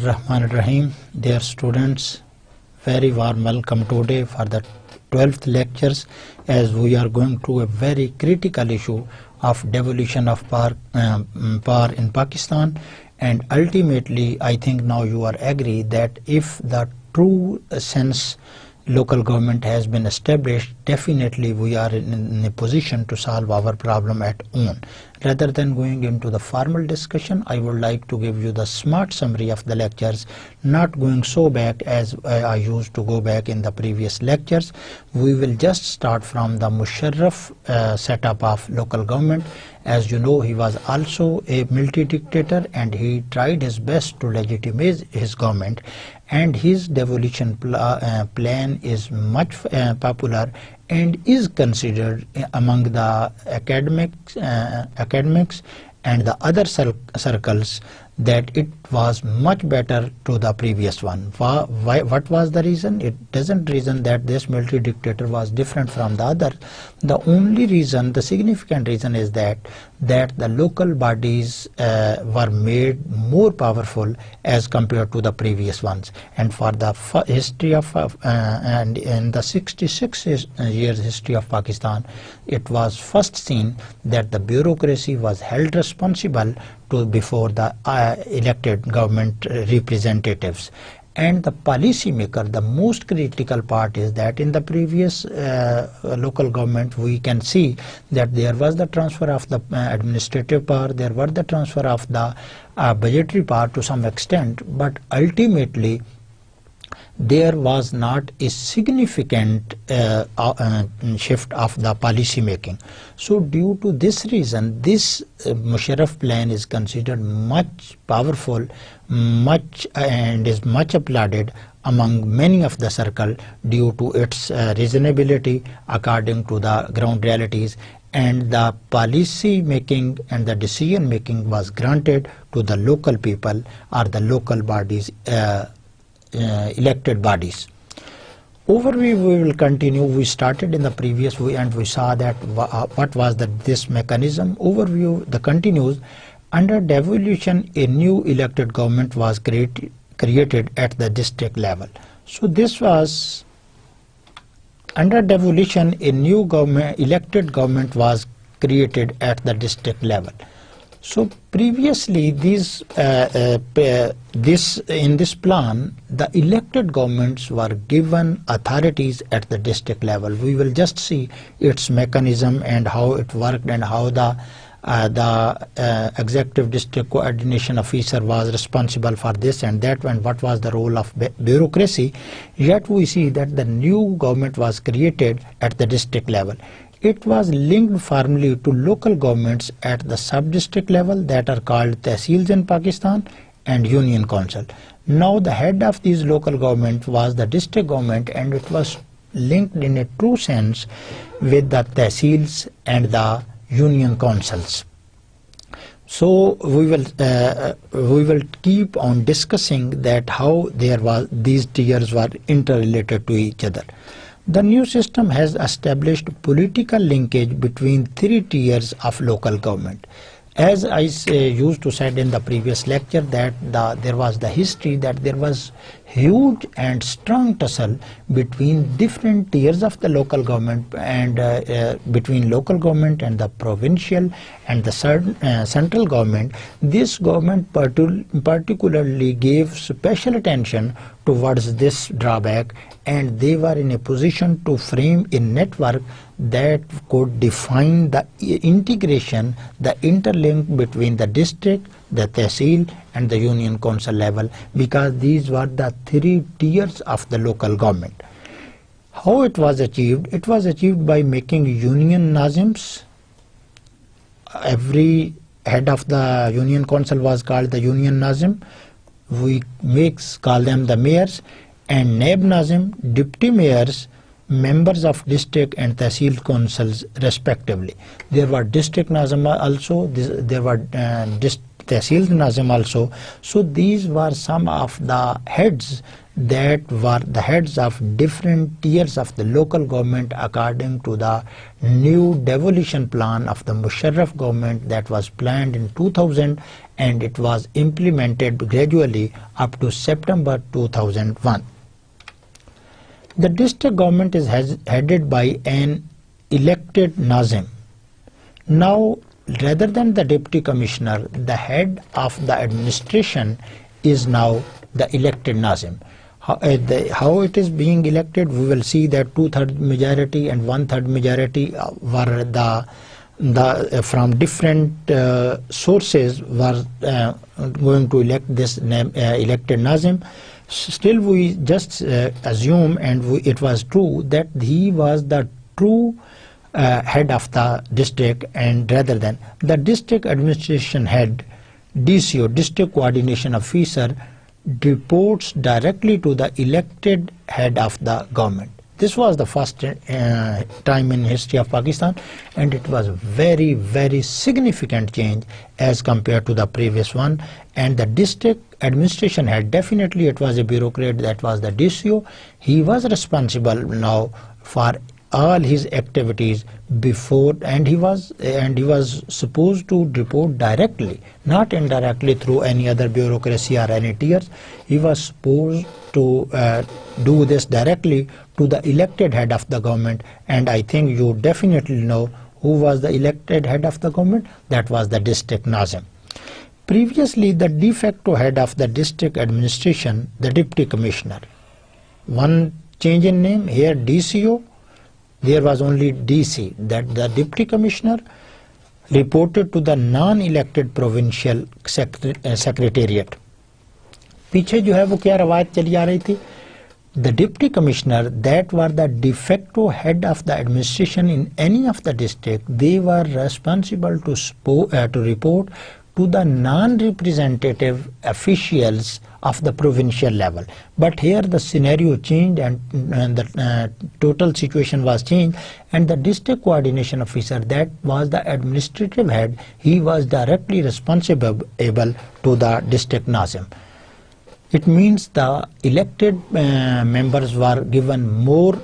Rahman Rahim, dear students, very warm welcome today for the 12th lectures, as we are going through a very critical issue of devolution of power in Pakistan. And ultimately, I think now you are agree that if the true sense local government has been established, definitely we are in a position to solve our problem at own. Rather than going into the formal discussion, I would like to give you the smart summary of the lectures, not going so back as I used to go back in the previous lectures. We will just start from the Musharraf setup of local government. As you know, he was also a military dictator and he tried his best to legitimize his government, and his devolution plan is much popular and is considered among the academics and the other circles that it was much better to the previous one. What was the reason? It doesn't reason that this military dictator was different from the other. The only reason, the significant reason, is that the local bodies were made more powerful as compared to the previous ones. And for the history of and in the 66 years history of Pakistan, it was first seen that the bureaucracy was held responsible before the elected government representatives. And the policy maker, the most critical part is that in the previous local government, we can see that there was the transfer of the administrative power, there was the transfer of the budgetary power to some extent, but ultimately there was not a significant shift of the policy making. So due to this reason, this Musharraf plan is considered much powerful, and is much applauded among many of the circle due to its reasonability according to the ground realities, and the policy making and the decision making was granted to the local people or the local bodies, elected bodies. Overview we will continue. We started in the previous and we saw that what was this mechanism. Overview the continues. Under devolution, a new elected government was created at the district level. So this was under devolution, a new elected government was created at the district level. So previously, in this plan, the elected governments were given authorities at the district level. We will just see its mechanism and how it worked, and how the executive district coordination officer was responsible for this and that, and what was the role of bureaucracy. Yet we see that the new government was created at the district level. It was linked firmly to local governments at the sub-district level that are called tehsils in Pakistan and union council. Now the head of these local government was the district government, and it was linked in a true sense with the tehsils and the union councils. So we will keep on discussing that how these tiers were interrelated to each other. The new system has established political linkage between three tiers of local government. As I used to said in the previous lecture, that there was the history that there was huge and strong tussle between different tiers of the local government, and between local government and the provincial and the central government. This government particularly gave special attention towards this drawback, and they were in a position to frame a network that could define the integration, the interlink between the district, the tehsil and the union council level, because these were the three tiers of the local government. How it was achieved? It was achieved by making union nazims. Every head of the union council was called the union nazim. We call them the mayors, and naib nazim, deputy mayors, members of district and tehsil councils respectively. There were district nazim also, there were tehsil nazim also. So these were some of the heads that were the heads of different tiers of the local government according to the new devolution plan of the Musharraf government that was planned in 2000, and it was implemented gradually up to September 2001. The district government is headed by an elected Nazim. Now, rather than the deputy commissioner, the head of the administration is now the elected Nazim. How it is being elected, we will see that 2/3 majority and 1/3 majority were the from different sources were going to elect this elected Nazim. Still, we just assume, and it was true, that he was the true head of the district, and rather than the district administration head, DCO, district coordination officer, reports directly to the elected head of the government. This was the first time in history of Pakistan, and it was very, very significant change as compared to the previous one. And the district administration head, definitely it was a bureaucrat, that was the DCO. He was responsible now for all his activities before, and he was supposed to report directly, not indirectly through any other bureaucracy or any tiers. He was supposed to do this directly to the elected head of the government, and I think you definitely know who was the elected head of the government. That was the district Nazim. Previously, the de facto head of the district administration, the deputy commissioner. One change in name here, DCO. There was only DC, that the deputy commissioner reported to the non-elected provincial secretariat. पीछे जो है वो क्या रवायत चली आ रही थी? The deputy commissioner, that were the de facto head of the administration in any of the district, they were responsible to report to the non-representative officials of the provincial level. But here the scenario changed, and the total situation was changed, and the district coordination officer, that was the administrative head, he was directly responsible to the district Nazim. It means the elected members were given more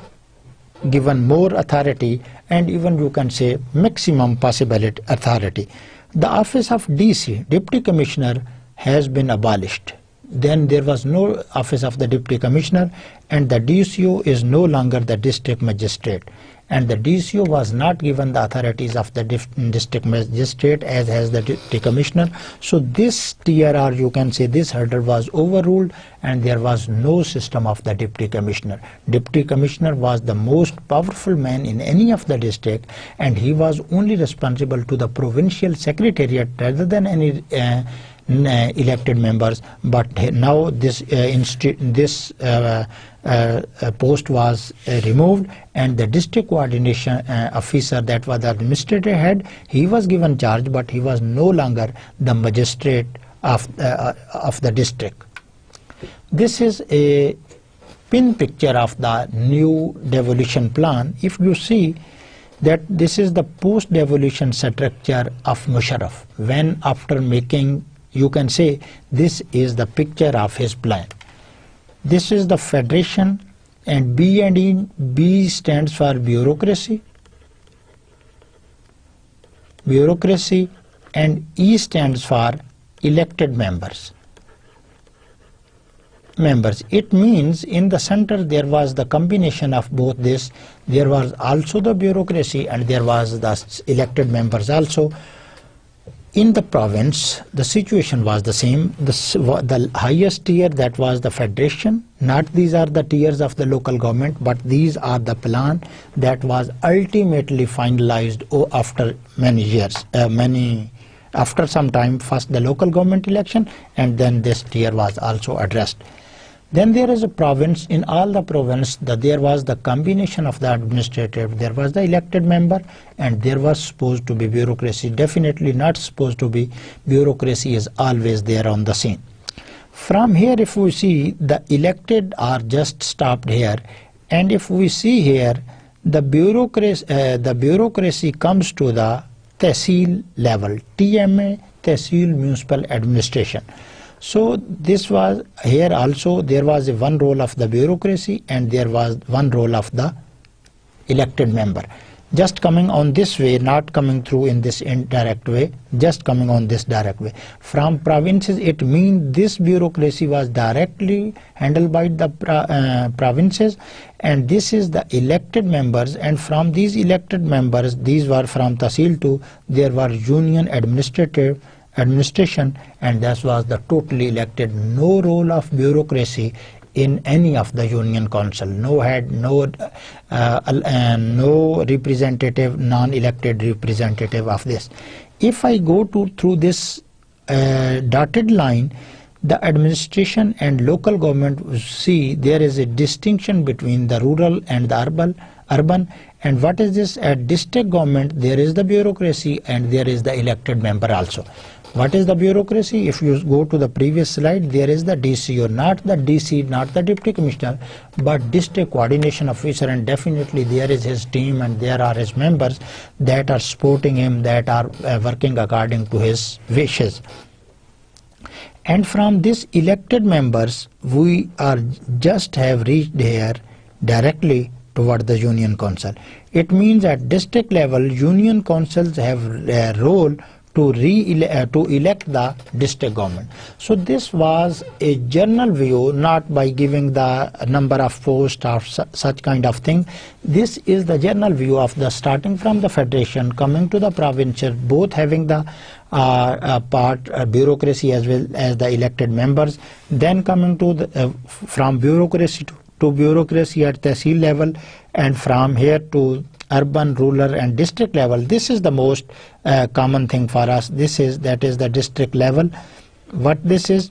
authority, and even you can say maximum possible authority. The office of DC, Deputy Commissioner, has been abolished. Then there was no office of the Deputy Commissioner, and the DCO is no longer the district magistrate. And the DCO was not given the authorities of the district magistrate as has the Deputy Commissioner. So this tier, or you can say this hurdle, was overruled, and there was no system of the Deputy Commissioner. Deputy Commissioner was the most powerful man in any of the district, and he was only responsible to the provincial secretariat rather than any elected members. But now this post was removed, and the district coordination officer, that was the administrative head, he was given charge, but he was no longer the magistrate of the district. This is a pin picture of the new devolution plan. If you see that this is the post-devolution structure of Musharraf, when after making, you can say this is the picture of his plan. This is the federation, and B and E. B stands for bureaucracy, and E stands for elected members. It means in the center there was the combination of both this. There was also the bureaucracy, and there was the elected members also. In the province, the situation was the same. The highest tier, that was the federation. Not these are the tiers of the local government, but these are the plan that was ultimately finalized after many years. After some time, first the local government election, and then this tier was also addressed. Then there is a province. In all the province, there was the combination of the administrative, there was the elected member, and there was supposed to be bureaucracy. Definitely not supposed to be. Bureaucracy is always there on the scene. From here, if we see, the elected are just stopped here, and if we see here, the bureaucracy comes to the Tehsil level, TMA, Tehsil Municipal Administration. So this was here also there was one role of the bureaucracy and there was one role of the elected member. Just coming on this way, not coming through in this indirect way, just coming on this direct way. From provinces, it means this bureaucracy was directly handled by the provinces, and this is the elected members, and from these elected members, these were from Tahsil too, there were union administration, and that was the totally elected. No role of bureaucracy in any of the union council. No head, no representative, non-elected representative of this. If I go through this dotted line, the administration and local government, see there is a distinction between the rural and the urban. And what is this? At district government there is the bureaucracy and there is the elected member also. What is the bureaucracy? If you go to the previous slide, there is the DCO, not the DC, not the deputy commissioner, but district coordination officer, and definitely there is his team and there are his members that are supporting him, that are working according to his wishes. And from these elected members, we are just have reached here directly toward the union council. It means at district level, union councils have a role to elect the district government. So this was a general view, not by giving the number of posts or such kind of thing. This is the general view of the starting from the federation, coming to the provincial, both having the bureaucracy as well as the elected members, then coming to the from bureaucracy to bureaucracy at Tahsil level, and from here to urban, rural and district level. This is the most common thing for us. That is the district level. What this is?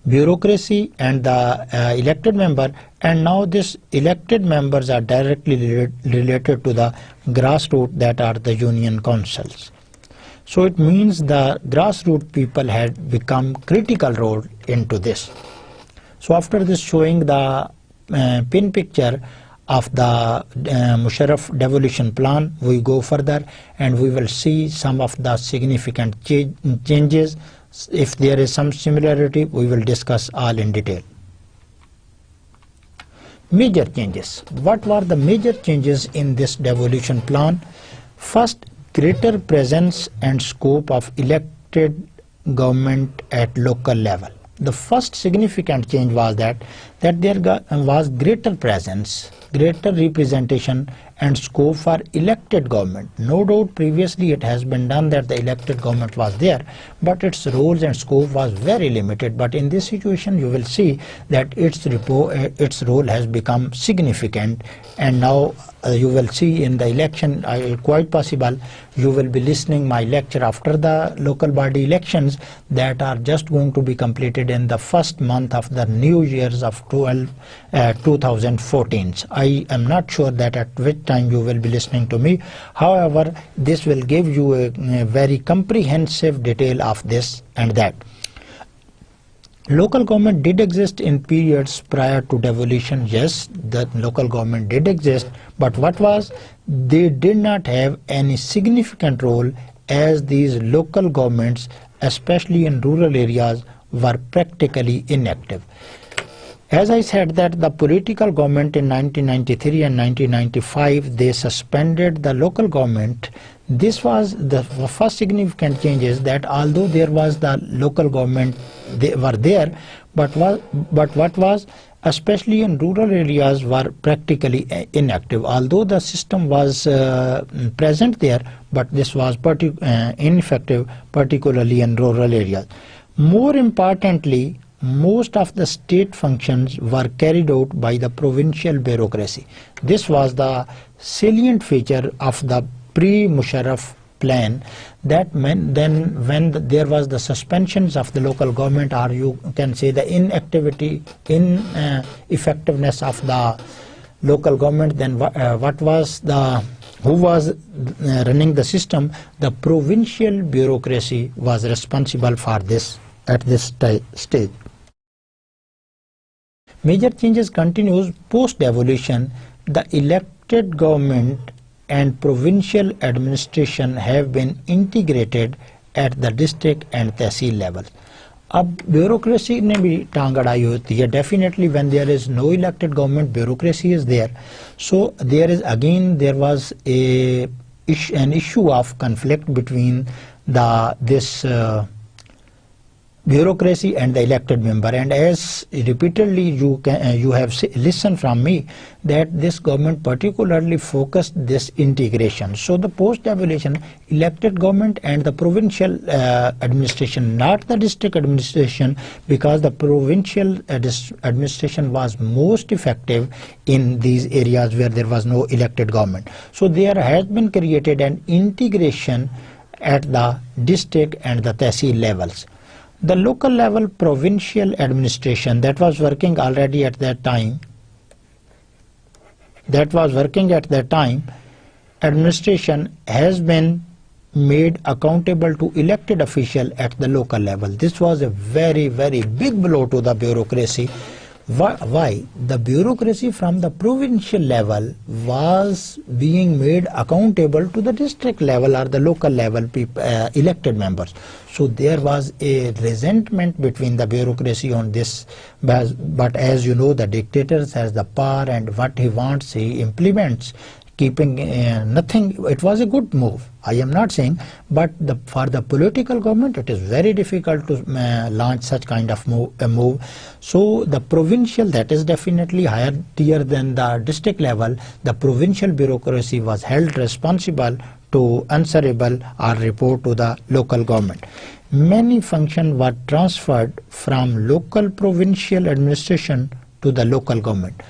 Bureaucracy and the elected member, and now this elected members are directly related to the grassroots, that are the union councils. So it means the grassroots people had become critical role into this. So after this showing the pin picture of the Musharraf devolution plan, we go further and we will see some of the significant changes. If there is some similarity, we will discuss all in detail. Major changes. What were the major changes in this devolution plan? First, greater presence and scope of elected government at local level. The first significant change was that there was greater presence, greater representation and scope for elected government. No doubt previously it has been done that the elected government was there, but its roles and scope was very limited. But in this situation you will see that its role has become significant, and now you will see in the election, quite possible you will be listening my lecture after the local body elections that are just going to be completed in the first month of the new years of 2014. I am not sure that at which time you will be listening to me. However, this will give you a very comprehensive detail of this and that. Local government did exist in periods prior to devolution. Yes, the local government did exist, but what was? They did not have any significant role, as these local governments, especially in rural areas, were practically inactive. As I said that the political government in 1993 and 1995, they suspended the local government. This was the first significant changes, that although there was the local government, they were there, but what was, especially in rural areas, were practically inactive. Although the system was present there, but this was ineffective, particularly in rural areas. More importantly, most of the state functions were carried out by the provincial bureaucracy. This was the salient feature of the pre-Musharraf plan, that when there was the suspensions of the local government, or you can say the ineffectiveness of the local government, then who was running the system? The provincial bureaucracy was responsible for this at this stage. Major changes continues post-devolution. The elected government and provincial administration have been integrated at the district and Tahsil level. अब bureaucracy ने भी टांग अड़ाई होती है. Definitely when there is no elected government, bureaucracy is there. So there was an issue of conflict between this bureaucracy and the elected member, and as repeatedly you have listened from me that this government particularly focused this integration. So the post-devolution elected government and the provincial administration, not the district administration, because the provincial administration was most effective in these areas where there was no elected government. So there has been created an integration at the district and the tehsil levels. The local level provincial administration that was working already at that time, administration has been made accountable to elected official at the local level. This was a very, very big blow to the bureaucracy. Why? The bureaucracy from the provincial level was being made accountable to the district level or the local level elected members. So there was a resentment between the bureaucracy on this, but as you know, the dictator has the power, and what he wants he implements, keeping nothing. It was a good move, I am not saying, but for the political government it is very difficult to launch such kind of move. So the provincial, that is definitely higher tier than the district level, the provincial bureaucracy was held responsible to answerable or report to the local government. Many functions were transferred from local provincial administration to the local government.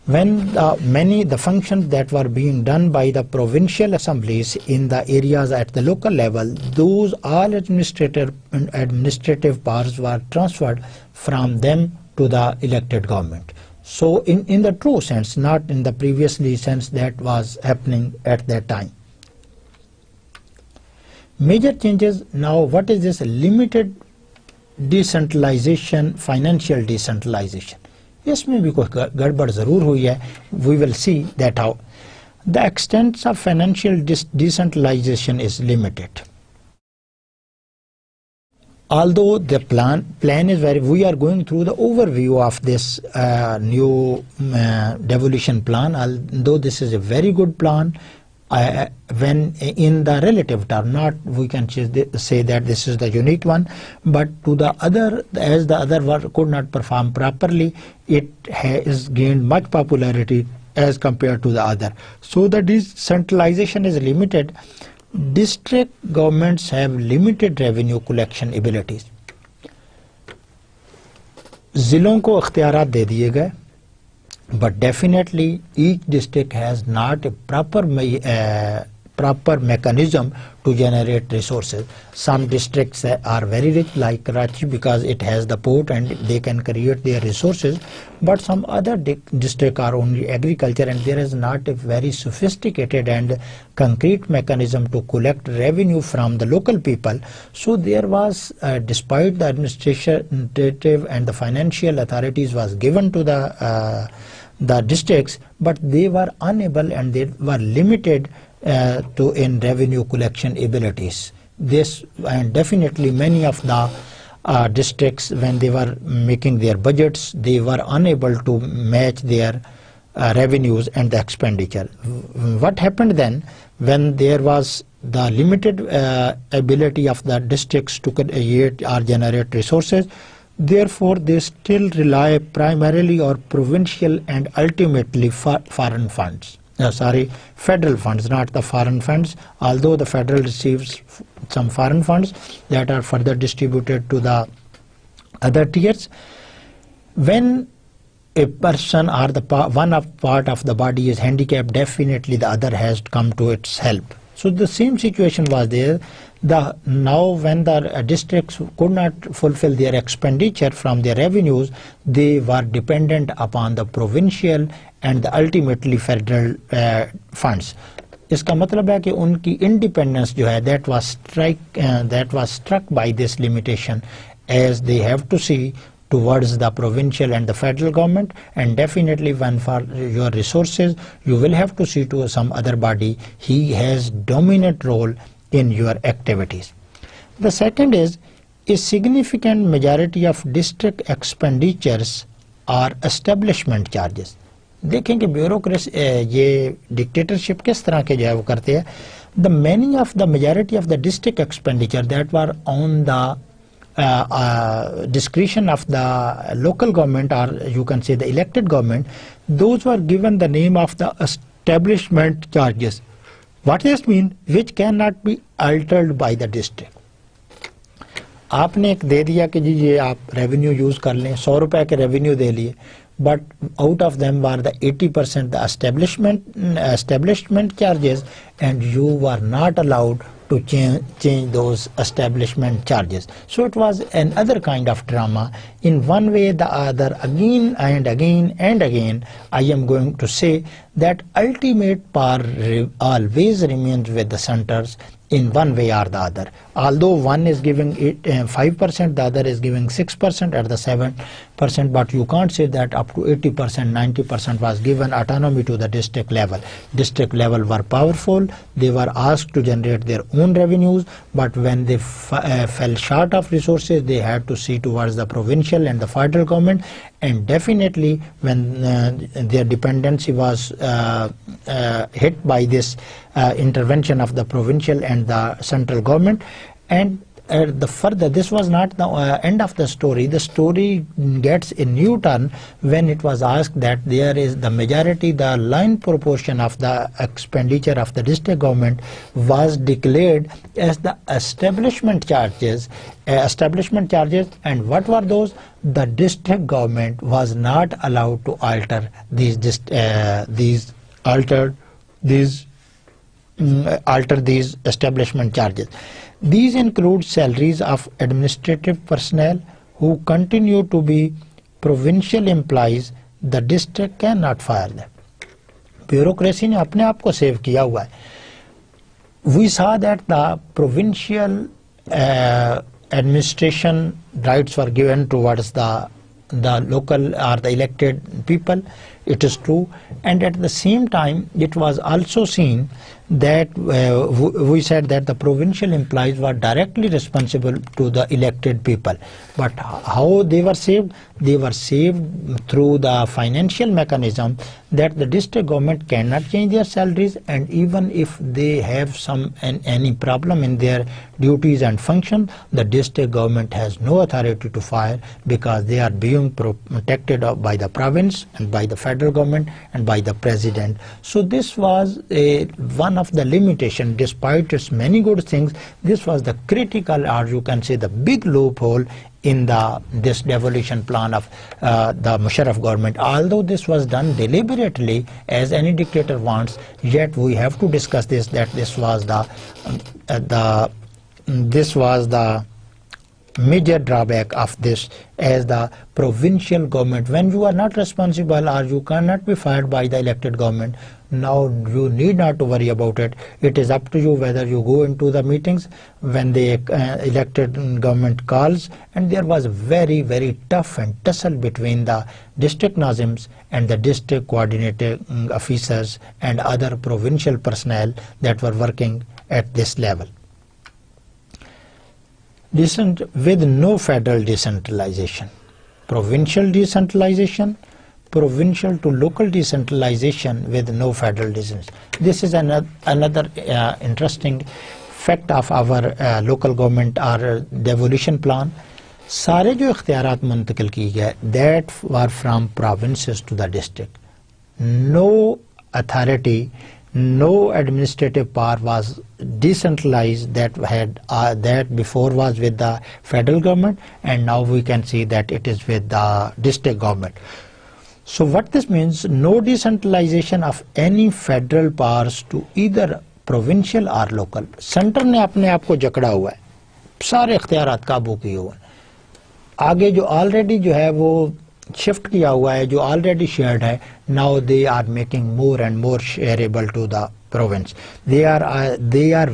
When the functions that were being done by the provincial assemblies in the areas at the local level, those all administrative powers were transferred from them to the elected government. So in the true sense, not in the previously sense that was happening at that time. Major changes now. What is this limited decentralization, financial decentralization? इसमें भी कोई गड़बड़ जरूर हुई है. We will see that how the extent of financial decentralization is limited. Although the plan is very, we are going through the overview of this new devolution plan. Although this is a very good plan, when in the relative term, not we can say that this is the unique one, but to the other, as the other one could not perform properly, it has gained much popularity as compared to the other. So the decentralization is limited. District governments have limited revenue collection abilities. जिलों को इख्तियारात दे दिए गए, but definitely each district has not a proper mechanism to generate resources. Some districts are very rich, like Karachi, because it has the port and they can create their resources, but some other districts are only agriculture, and there is not a very sophisticated and concrete mechanism to collect revenue from the local people. So there was, despite the administrative and the financial authorities was given to the districts, but they were unable and they were limited in revenue collection abilities. This, and definitely many of the districts, when they were making their budgets, they were unable to match their revenues and the expenditure. What happened then, when there was the limited ability of the districts to create or generate resources, therefore they still rely primarily on provincial and ultimately foreign funds. Federal funds, not the foreign funds, although the federal receives some foreign funds that are further distributed to the other tiers. When a person or one part of the body is handicapped, definitely the other has come to its help. So the same situation was there. Now when the districts could not fulfill their expenditure from their revenues, they were dependent upon the provincial and the ultimately federal funds. इसका मतलब है कि उनकी independence जो है that was struck by this limitation, as they have to see towards the provincial and the federal government, and definitely when for your resources you will have to see to some other body. He has dominant role in your activities. The second is a significant majority of district expenditures are establishment charges. देखें कि bureaucracy ये dictatorship किस तरह के जो है वो करते हैं. The many of the majority of the district expenditure that were on the discretion of the local government, or you can say the elected government, those were given the name of the establishment charges. What does this mean? Which cannot be altered by the district. आपने एक दे दिया कि जी ये आप revenue use कर लें, 100 रुपए के रेवेन्यू दे लिए, but out of them were the 80% the establishment charges, and you were not allowed to change those establishment charges. So it was another kind of drama. In one way the other, again and again and again, I am going to say that ultimate power always remains with the centers in one way or the other. Although one is giving it 5%, the other is giving 6% at the 7%, but you can't say that up to 80%, 90% was given autonomy to the district level. District level were powerful, they were asked to generate their own revenues, but when they fell short of resources, they had to see towards the provincial and the federal government. And definitely when their dependency was hit by this intervention of the provincial and the central government, and this was not the end of the story. The story gets a new turn when it was asked that there is the majority, the line proportion of the expenditure of the district government was declared as the establishment charges. And what were those? The district government was not allowed to alter these establishment charges. These include salaries of administrative personnel who continue to be provincial employees. The district cannot fire them. Bureaucracy ने अपने आप को save किया हुआ है. We saw that the provincial administration rights were given towards the local or the elected people. It is true, and at the same time it was also seen that we said that the provincial employees were directly responsible to the elected people. But how they were saved? They were saved through the financial mechanism that the district government cannot change their salaries, and even if they have any problem in their duties and function, the district government has no authority to fire, because they are being protected by the province and by the federal government and by the president. So this was one of the limitations. Despite its many good things, this was the critical, or you can say the big loophole in this devolution plan of the Musharraf government. Although this was done deliberately, as any dictator wants, yet we have to discuss this, that this was the major drawback of this, as the provincial government, when you are not responsible or you cannot be fired by the elected government, now you need not to worry about it. It is up to you whether you go into the meetings when the elected government calls. And there was very, very tough and tussle between the district Nazims and the district coordinating officers and other provincial personnel that were working at this level. With no federal decentralization, provincial decentralization, provincial to local decentralization with no federal decentralization. This is another interesting fact of our local government or devolution plan. सारे जो इख्तियारात मुंतकिल की गए, that were from provinces to the district. No authority, no administrative power was decentralized that before was with the federal government, and now we can see that it is with the district government. So what this means, no decentralization of any federal powers to either provincial or local. Center ने अपने आप को जकड़ा हुआ है, सारे इख्तियारात काबू किए हुए हैं. आगे जो ऑलरेडी जो है वो शिफ्ट किया हुआ है, जो ऑलरेडी शेयर्ड है, now they are making more and more shareable to the province. They are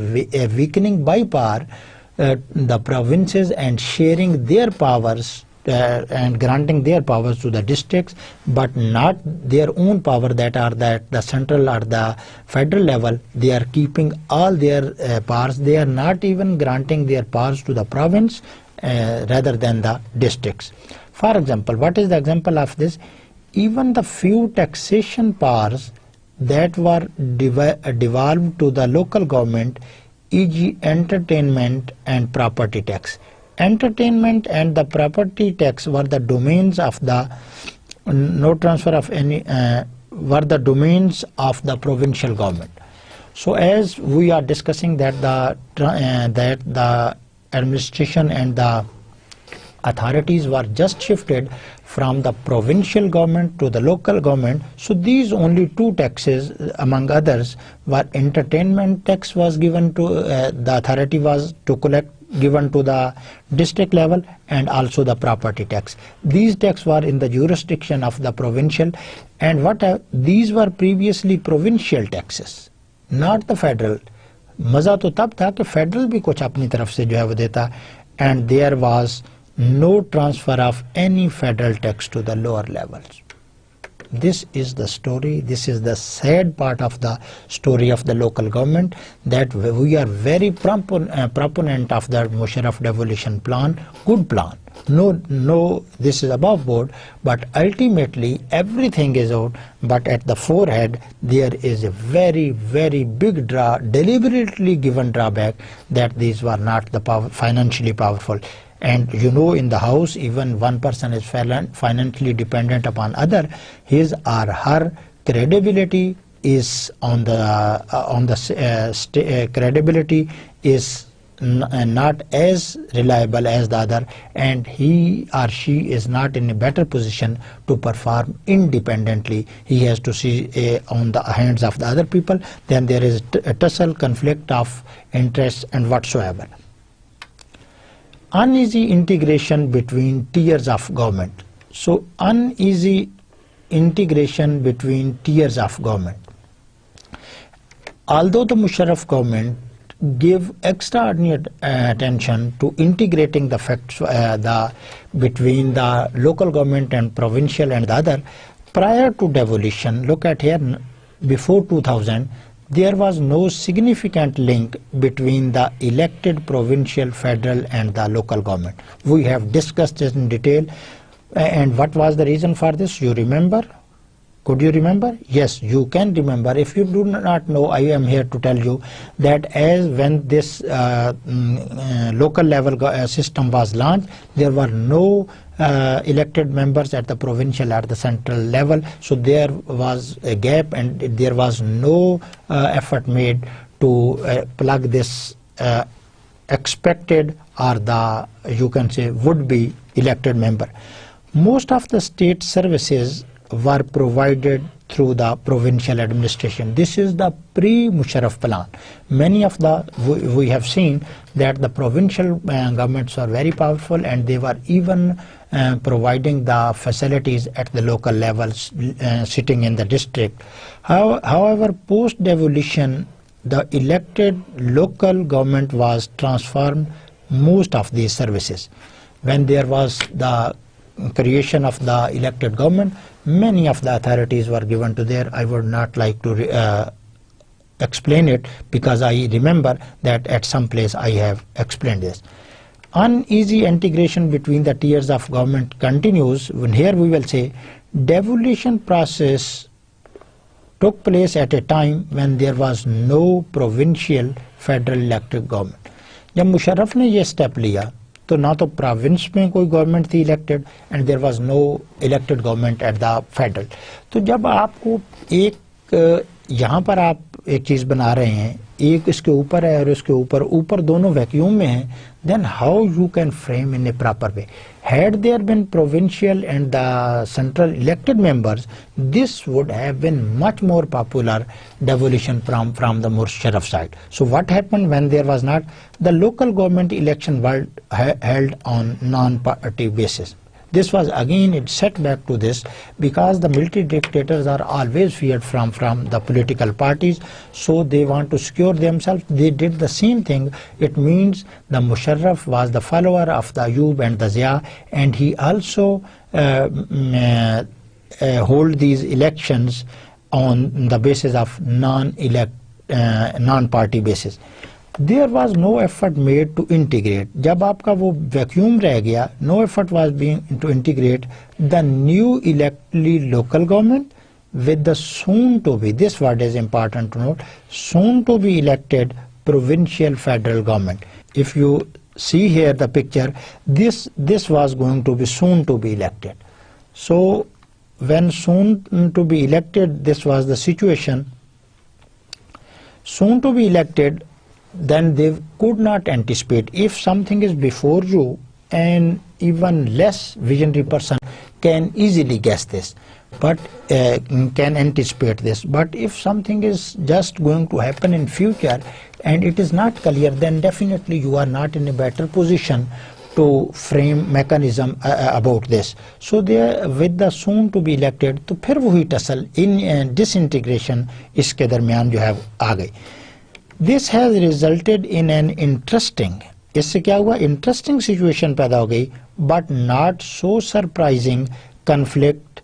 weakening by power the provinces and sharing their powers and granting their powers to the districts, but not their own power that are the central or the federal level. They are keeping all their powers. They are not even granting their powers to the province rather than the districts. For example, what is the example of this? Even the few taxation powers that were devolved to the local government, e.g. entertainment and property tax. Entertainment and the property tax were the domains of the no transfer of any were the domains of the provincial government. So as we are discussing that the administration and the authorities were just shifted from the provincial government to the local government, so these only two taxes among others were entertainment tax was given to the authority was to collect given to the district level, and also the property tax. These taxes were in the jurisdiction of the provincial, and these were previously provincial taxes, not the federal. मजा तो तब था कि federal भी कुछ अपनी तरफ से जो है वो देता, and there was no transfer of any federal tax to the lower levels. This is the story, this is the sad part of the story of the local government, that we are very proponent of the Musharraf devolution plan, good plan. No, this is above board, but ultimately everything is out, but at the forehead there is a very, very big deliberately given drawback that these were not the financially powerful. And you know, in the house, even one person is financially dependent upon other, his or her credibility is on the credibility is not as reliable as the other, and he or she is not in a better position to perform independently. He has to see on the hands of the other people. Then there is a tussle, conflict of interest and whatsoever. Uneasy integration between tiers of government. So uneasy integration between tiers of government. Although the Musharraf government gave extraordinary attention to integrating the facts between the local government and provincial and the other, prior to devolution, look at here, before 2000, there was no significant link between the elected provincial, federal and the local government. We have discussed this in detail. And what was the reason for this? You remember? Could you remember? Yes, you can remember. If you do not know, I am here to tell you that as when this local level system was launched, there were no elected members at the provincial or the central level. So there was a gap, and there was no effort made to plug this expected or the, you can say, would-be elected member. Most of the state services were provided through the provincial administration. This is the pre-Musharraf plan. Many of the, we have seen that the provincial governments are very powerful, and they were even providing the facilities at the local levels, sitting in the district. However, post-devolution, the elected local government was transformed most of these services. When there was the creation of the elected government, many of the authorities were given to there. I would not like to explain it, because I remember that at some place I have explained this. Uneasy integration between the tiers of government continues. When here we will say devolution process took place at a time when there was no provincial federal elected government. जब मुशर्रफ ने ये step लिया तो ना तो province में कोई government थी elected, and there was no elected government at the federal. तो जब आपको एक यहाँ पर आप एक चीज़ बना रहे हैं, एक इसके ऊपर है और इसके ऊपर दोनों वैक्यूम में हैं, then how you can frame in a proper way. Had there been provincial and the central elected members, this would have been much more popular devolution from the Musharraf side. So what happened when there was not? The local government election were held on non-party basis. This was again a setback to this, because the military dictators are always feared from the political parties, so they want to secure themselves. They did the same thing. It means the Musharraf was the follower of the Ayub and the Zia, and he also hold these elections on the basis of non-party basis. There was no effort made to integrate. जब आपका वो vacuum रह गया, no effort was being to integrate the new elected local government with the soon to be, this word is important to note, soon to be elected provincial federal government. If you see here the picture, this was going to be soon to be elected. So when soon to be elected, this was the situation. Soon to be elected, then they could not anticipate. If something is before you, and even less visionary person can easily guess this, but can anticipate this. But if something is just going to happen in future and it is not clear, then definitely you are not in a better position to frame mechanism about this. So there with the soon to be elected, तो फिर वही tussle in disintegration इसके दरमियान जो है आ गई. This has resulted in an interesting, इससे क्या हुआ, interesting situation पैदा हो गई, but not so surprising conflict.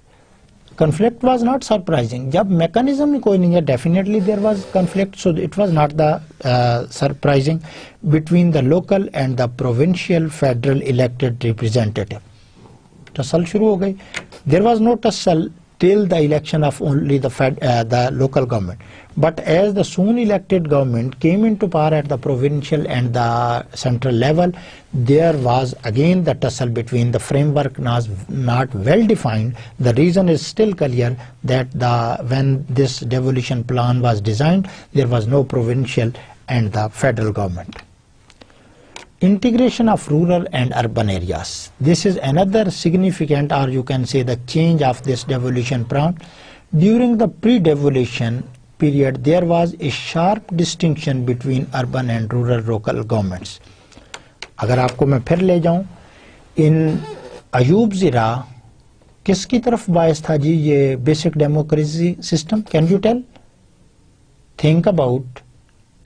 Conflict was not surprising. जब mechanism ही कोई नहीं है, definitely there was conflict, so it was not the surprising between the local and the provincial federal elected representative. Tussle शुरू हो गई. There was no tussle till the election of only the local government. But as the soon elected government came into power at the provincial and the central level, there was again the tussle between the framework not well defined. The reason is still clear that when this devolution plan was designed, there was no provincial and the federal government. Integration of rural and urban areas. This is another significant, or you can say the change of this devolution plan. During the pre-devolution period, there was a sharp distinction between urban and rural local governments. अगर आपको मैं फिर ले जाऊं, इन अयूब ज़िरा किसकी तरफ बायस था जी ये basic democracy system? Can you tell?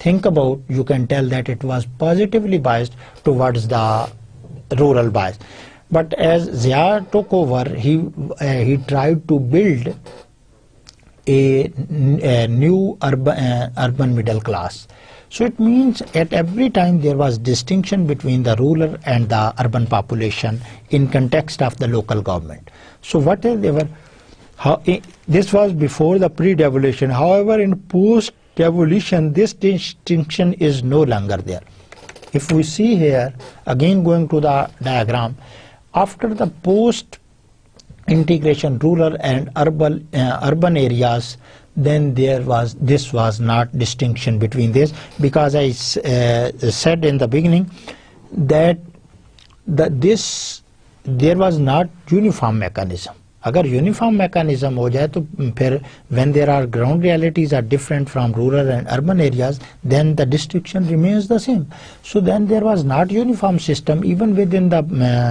Think about, you can tell that it was positively biased towards the rural bias. But as Zia took over, he tried to build a new urban middle class. So it means at every time there was distinction between the rural and the urban population in context of the local government. So whatever, this was before the pre-devolution. However, in post-devolution, this distinction is no longer there. If we see here, again going to the diagram, after the post-integration rural and urban areas, then this was not distinction between this, because I said in the beginning that there was not uniform mechanism. अगर uniform mechanism हो जाए तो फिर when there are ground realities are different from rural and urban areas, then the distinction remains the same. So then there was not uniform system even within the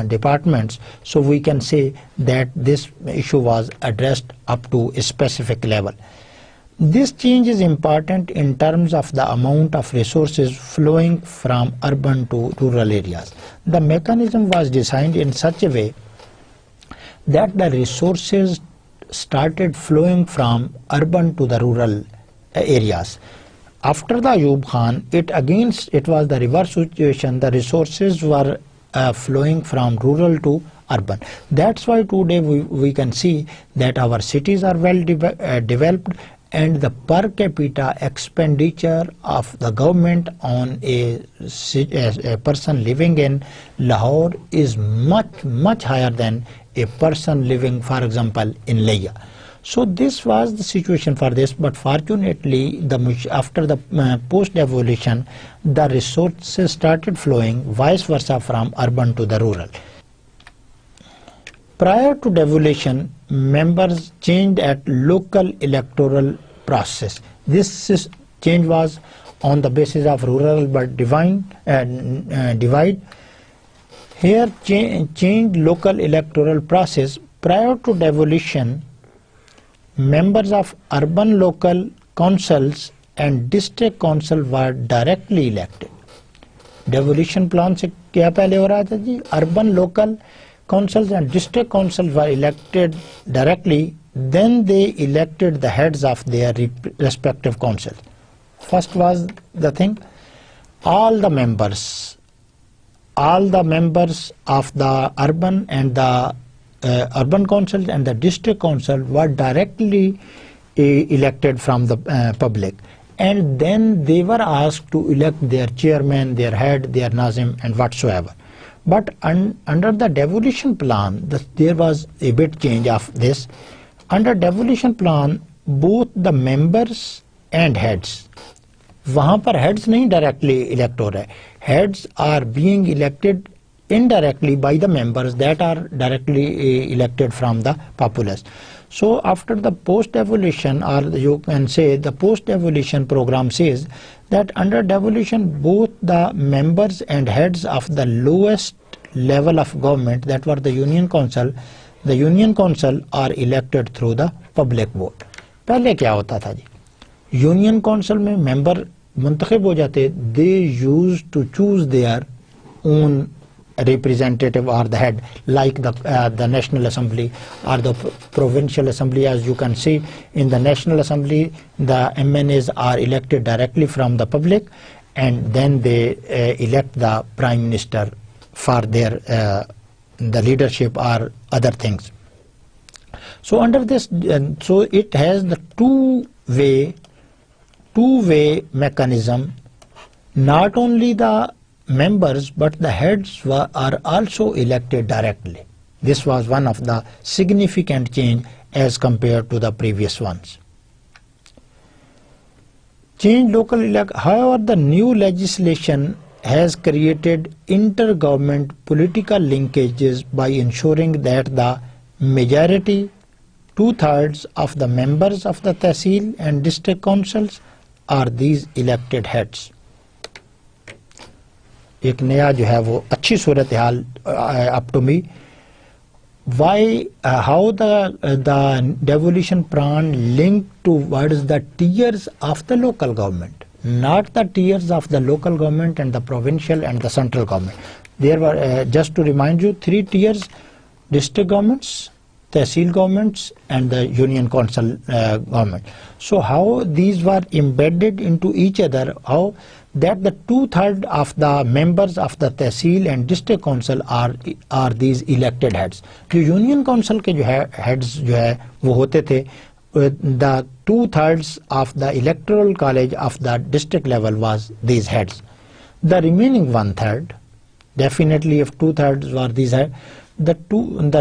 departments. So we can say that this issue was addressed up to a specific level. This change is important in terms of the amount of resources flowing from urban to rural areas. The mechanism was designed in such a way that the resources started flowing from urban to the rural areas. After the Ayub Khan, it was the reverse situation. The resources were flowing from rural to urban. That's why today we can see that our cities are well developed, and the per capita expenditure of the government on a person living in Lahore is much higher than a person living, for example, in Leia. So this was the situation for this, but fortunately after the post-devolution, the resources started flowing vice versa from urban to the rural. Prior to devolution, members changed at local electoral process. This change was on the basis of rural but divide. Here changed local electoral process. Prior to devolution, members of urban local councils and district council were directly elected. Devolution plan से क्या पहले हो रहा था जी? Urban local councils and district councils were elected directly. Then they elected the heads of their respective councils. First was the thing. all the members of the urban and the urban council and the district council were directly elected from the public, and then they were asked to elect their chairman, their head, their nazim and whatsoever. But under the devolution plan, there was a bit change of this. Under devolution plan, both the members and heads, वहाँ पर heads नहीं directly elect हो रहे, heads are being elected indirectly by the members that are directly elected from the populace. So after the post-devolution, or you can say the post-devolution program says that under devolution both the members and heads of the lowest level of government, that were the union council are elected through the public vote. पहले क्या होता था जी, union council में member मुंतखब हो जाते, they used to choose their own representative or the head, like the National Assembly or the Provincial Assembly. As you can see, in the National Assembly the MNAs are elected directly from the public, and then they elect the Prime Minister for their the leadership or other things. So under this, so it has the two-way mechanism. Not only the members but the heads are also elected directly. This was one of the significant change as compared to the previous ones. Change local elect. However, the new legislation has created inter-government political linkages by ensuring that the majority, 2/3 of the members of the Tehsil and district councils are these elected heads. एक नया जो है वो अच्छी सूरत हाल up to me. Why, how the devolution plan linked towards the tiers of the local government, not the tiers of the local government and the provincial and the central government. There were, just to remind you, 3 tiers: district governments, Tehsil governments and the union council government. So how these were embedded into each other, how that the 2/3 of the members of the Tehsil and district council are these elected heads. जो union council के जो है heads जो है वो होते थे, the 2/3 of the electoral college of the district level was these heads. The remaining 1/3, definitely if 2/3 were these heads, the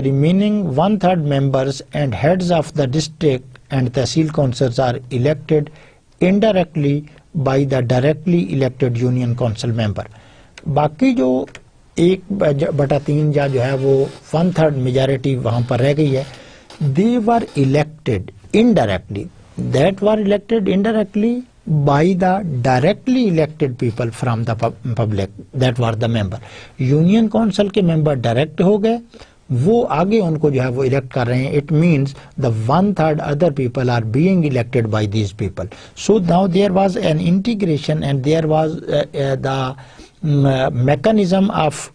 remaining 1/3 members and heads of the district and Tehsil councils are elected indirectly by the directly elected union council member. बाकी जो 1/3 या जो है वो 1/3 majority वहाँ पर रह गई है, they were elected indirectly. That were elected indirectly by the directly elected people from the public, that were the member. Union council के member direct हो गए, वो आगे उनको जो है वो elect कर रहे हैं. It means the 1/3 other people are being elected by these people. So now there was an integration and there was the mechanism of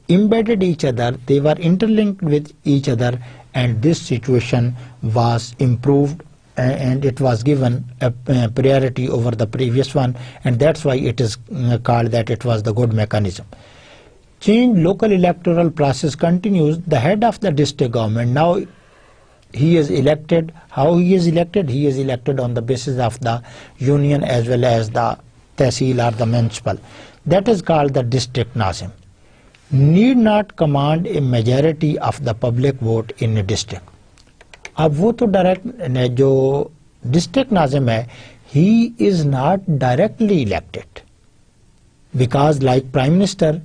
embedded each other. They were interlinked with each other, and this situation was improved and it was given a priority over the previous one, and that's why it is called that it was the good mechanism. Change local electoral process continues. The head of the district government, now he is elected. How he is elected? He is elected on the basis of the union as well as the tehsil or the municipal. That is called the district nazim. Need not command a majority of the public vote in a district. अब वो तो direct जो district Nazim है, he is not directly elected because like Prime Minister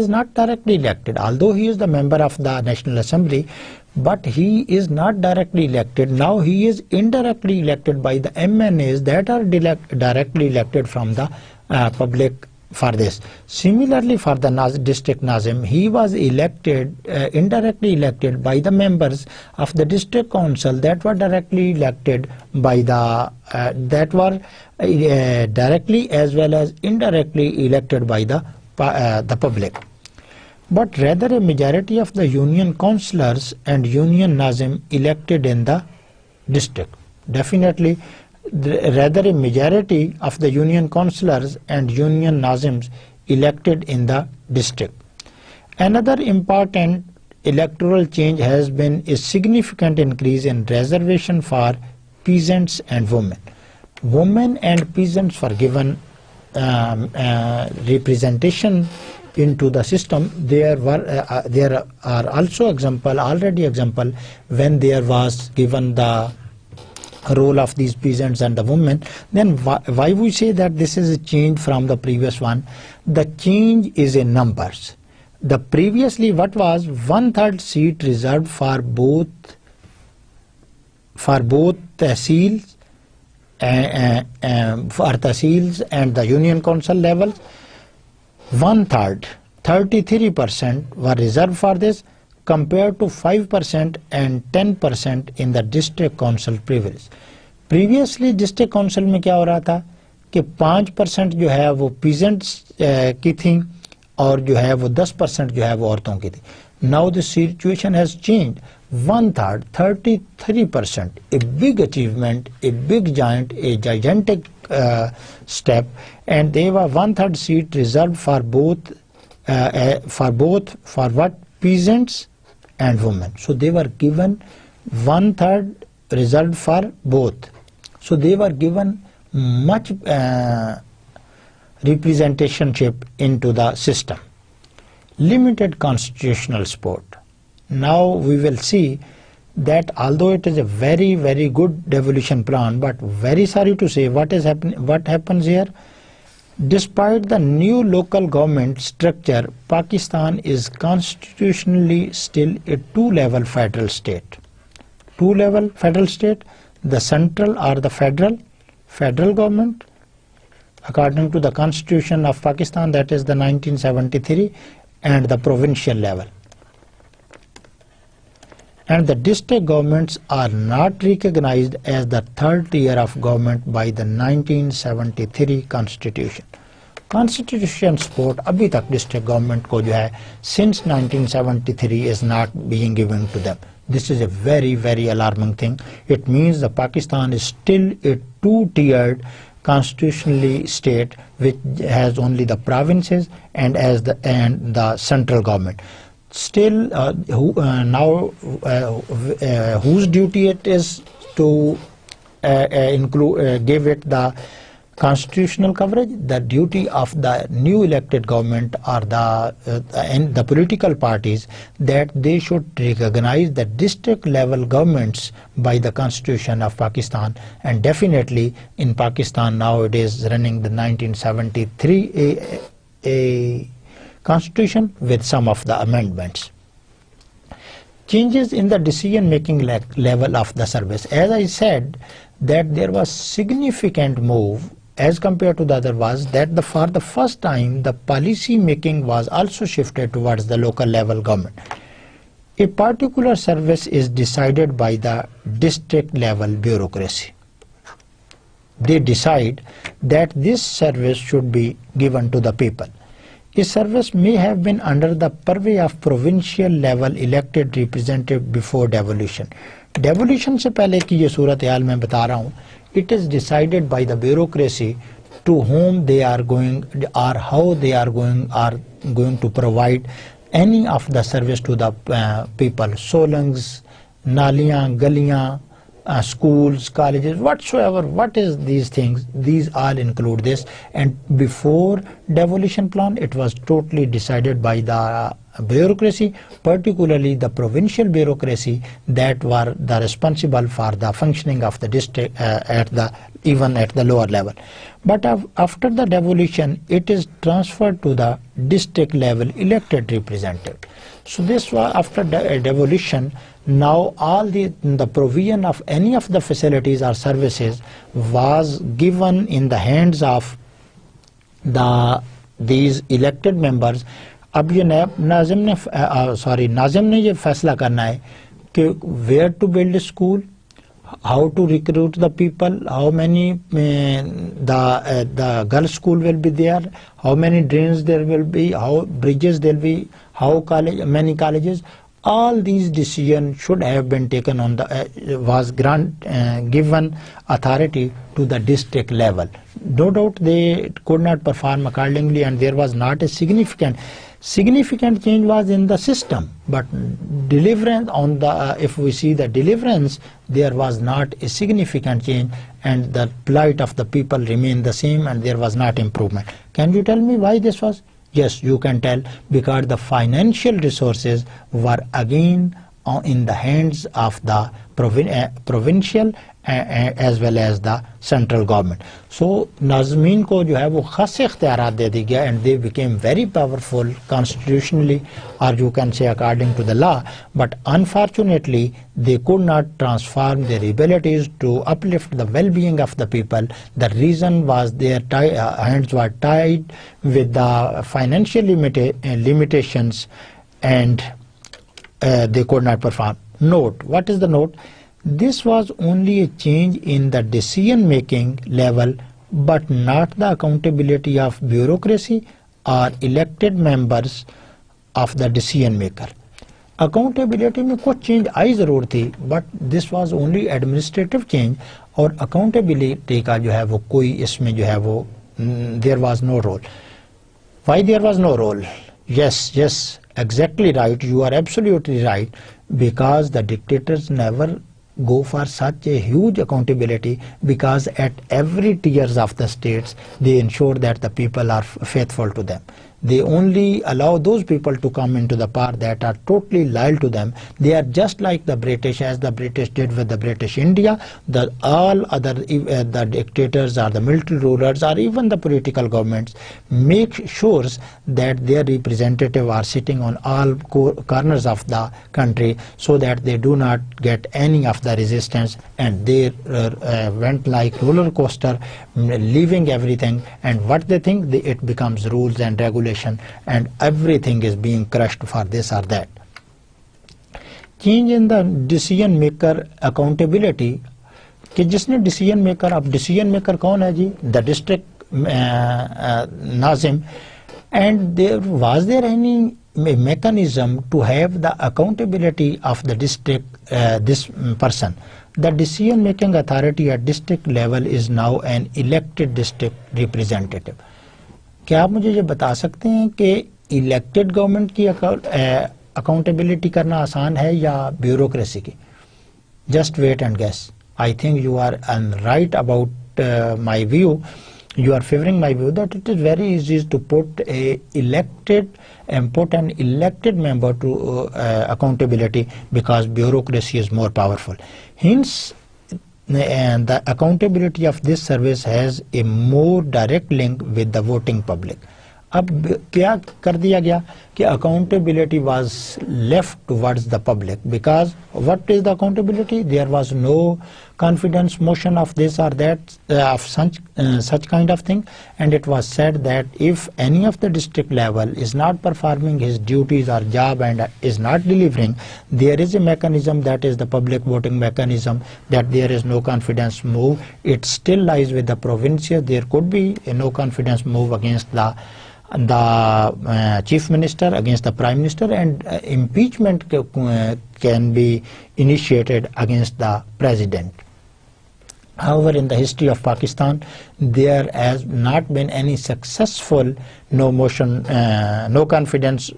is not directly elected, although he is the member of the National Assembly, but he is not directly elected. Now he is indirectly elected by the MNAs that are directly elected from the public for this. Similarly, for the district Nazim, he was elected, indirectly elected by the members of the district council that were directly elected by the, directly as well as indirectly elected by the public. But rather a majority of the union councillors and union Nazim elected in the district. Definitely rather a majority of the union councillors and union nazims elected in the district. Another important electoral change has been a significant increase in reservation for peasants and women. Women and peasants were given representation into the system. There are also already example when there was given the role of these peasants and the women. Then why we say that this is a change from the previous one? The change is in numbers. The previously what was 1/3 seat reserved for both tehsils and the union council levels. 1/3, 33% were reserved for this, compared to 5% and 10% in the district council privilege. Previously district council में क्या हो रहा था कि 5% जो है वो peasants की थी और जो है वो 10% जो है वो औरतों की थी. Now the situation has changed. 1/3, 33%, a big achievement, a big giant, a gigantic step, and they were 1/3 seat reserved for what? Peasants and women. So they were given 1/3 reserved for both. So they were given much representationship into the system. Limited constitutional support. Now we will see that although it is a very, very good devolution plan, but very sorry to say what happens here. Despite the new local government structure, Pakistan is constitutionally still a two-level federal state. Two-level federal state, the central or the federal government, according to the Constitution of Pakistan, that is the 1973, and the provincial level. And the district governments are not recognized as the third tier of government by the 1973 Constitution. Constitution support अभी तक district government को जो है since 1973 is not being given to them. This is a very, very alarming thing. It means that Pakistan is still a two-tiered constitutionally state which has only the provinces and the central government. Still whose duty it is to give it the constitutional coverage? The duty of the new elected government or the political parties, that they should recognize the district level governments by the Constitution of Pakistan. And definitely in Pakistan now it is running the 1973 a Constitution with some of the amendments. Changes in the decision-making level of the service. As I said, that there was significant move as compared to the other was that for the first time the policy making was also shifted towards the local level government. A particular service is decided by the district level bureaucracy. They decide that this service should be given to the people. A service may have been under the purview of provincial level elected representative before devolution. Devolution से पहले की ये सूरत हाल मैं बता रहा हूँ. It is decided by the bureaucracy to whom they are going or how they are going to provide any of the service to the people. Solongs, naliyan, galiyan, schools, colleges, whatsoever, what is these things, these all include this. And before devolution plan, it was totally decided by the bureaucracy, particularly the provincial bureaucracy that were the responsible for the functioning of the district even at the lower level. But after the devolution, it is transferred to the district level elected representative. So this was after devolution. Now all the provision of any of the facilities or services was given in the hands of these elected members. अब ये नाज़िम ने ये फैसला करना है कि where to build a school, how to recruit the people, how many the girls school will be there, how many drains there will be, how bridges there will be, how many colleges. all these decisions should have been taken on the given authority to the district level. No doubt they could not perform accordingly, and there was not a significant change was in the system, but deliverance on the if we see the deliverance, there was not a significant change, and the plight of the people remained the same, and there was not improvement. Can you tell me why this was? Yes, you can tell, because the financial resources were again in the hands of the provincial as well as the central government. So Nazmin को जो है वो खासे इख्तियारात दे दी गया, and they became very powerful constitutionally, or you can say according to the law, but unfortunately they could not transform their abilities to uplift the well-being of the people. The reason was their hands were tied with the financial limitations, and they could not perform. Note, what is the note? This was only a change in the decision-making level, but not the accountability of bureaucracy or elected members of the decision maker. Accountability में कुछ change आई ज़रूर थी, but this was only administrative change, और accountability का जो है वो कोई इसमें जो है वो there was no role. Why there was no role? Yes, exactly right. You are absolutely right, because the dictators never go for such a huge accountability, because at every tiers of the states they ensure that the people are faithful to them. They only allow those people to come into the power that are totally loyal to them. They are just like the British, as the British did with the British India. All other the dictators or the military rulers or even the political governments make sure that their representatives are sitting on all corners of the country, so that they do not get any of the resistance, and they went like roller coaster, leaving everything, and what they think, it becomes rules and regulations, and everything is being crushed for this or that. Change in the decision maker accountability, कि जिसने decision maker, अब decision maker कौन है जी? The district Nazim, and was there any mechanism to have the accountability of the district this person? The decision making authority at district level is now an elected district representative. क्या आप मुझे ये बता सकते हैं कि इलेक्टेड गवर्नमेंट की accountability करना आसान है या ब्यूरोक्रेसी की? Just wait and guess. I think you are right about my view. You are favoring my view that it is very easy to put an elected member to accountability, because bureaucracy is more powerful. Hence, the accountability of this service has a more direct link with the voting public. अब क्या कर दिया गया कि accountability was left towards the public, because what is the accountability? There was no confidence motion of this or that, of such kind of thing, and it was said that if any of the district level is not performing his duties or job and is not delivering, there is a mechanism, that is the public voting mechanism, that there is no confidence move. It still lies with the provincial. There could be a no confidence move against the chief minister, against the prime minister, and impeachment can be initiated against the president. However, in the history of Pakistan, there has not been any successful no confidence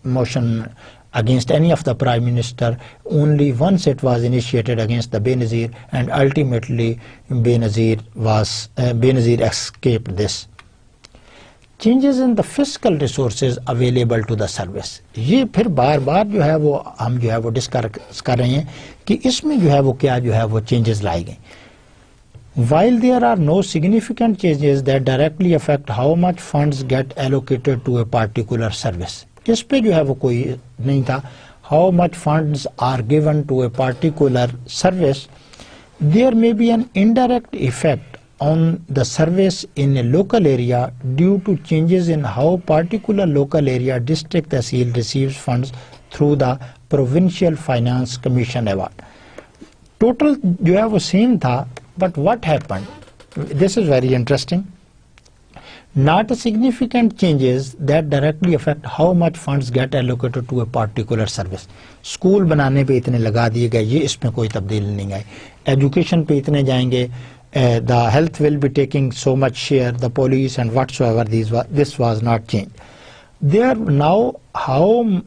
motion against any of the prime minister. Only once it was initiated against the Benazir, and ultimately Benazir escaped this. Changes in the fiscal resources available to the service. ये फिर बार बार जो है वो हम जो है वो discuss कर रहे हैं कि इसमें जो है वो क्या जो है वो changes लाई गई. While there are no significant changes that directly affect how much funds get allocated to a particular service. इस पे जो है वो कोई नहीं था. How much funds are given to a particular service. There may be an indirect effect on the service in a local area due to changes in how particular local area district tahsil receives funds through the Provincial Finance Commission award. Total जो है वो same था, but what happened? This is very interesting. not a significant changes that directly affect how much funds get allocated to a particular service. School बनाने पे इतने लगा दिए गए, ये इसमें कोई तब्दीली नहीं आई. एजुकेशन पे इतने जाएंगे, the health will be taking so much share, the police and whatsoever, this was not changed. There now, how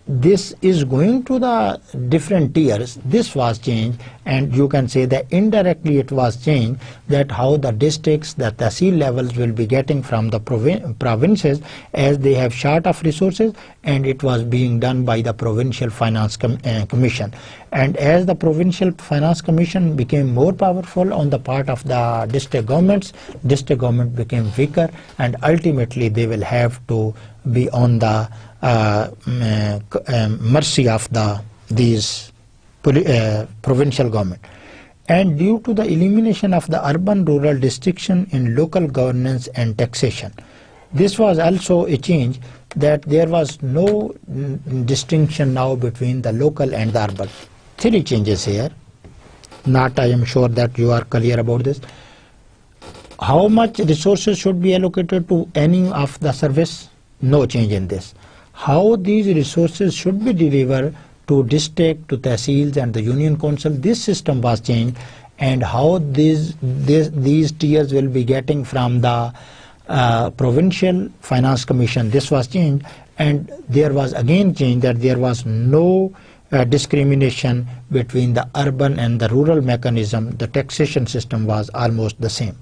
this is going to the different tiers, this was changed, and you can say that indirectly it was changed, that how the districts, the tehsil levels will be getting from the provinces as they have short of resources, and it was being done by the Provincial Finance Commission. And as the Provincial Finance Commission became more powerful on the part of the district governments, district government became weaker, and ultimately they will have to be on the mercy of these provincial government. And due to the elimination of the urban-rural distinction in local governance and taxation, this was also a change, that there was no distinction now between the local and the urban. Three changes here. Not, I am sure that you are clear about this. How much resources should be allocated to any of the service? No change in this. How these resources should be delivered to district, to tehsils and the union council, this system was changed. And how these tiers will be getting from the Provincial Finance Commission, this was changed. And there was again change, that there was no discrimination between the urban and the rural mechanism. The taxation system was almost the same.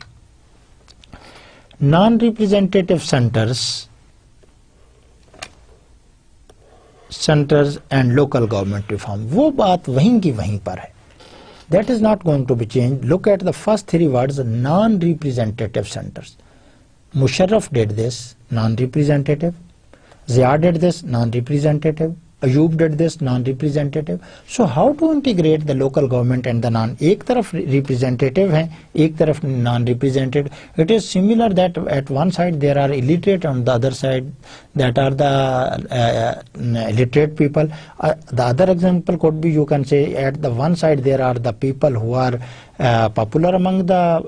Non-representative centers and local government reform, वो बात वहीं की वहीं पर है. That is not going to be changed. Look at the first three words, non-representative centers. Musharraf did this, non-representative. Zia did this, non-representative. Ayub did this, non-representative. So how to integrate the local government and the एक तरफ representative है, एक तरफ non-representative. It is similar that at one side there are illiterate, on the other side that are the illiterate people. The other example could be, you can say, at the one side there are the people who are popular among the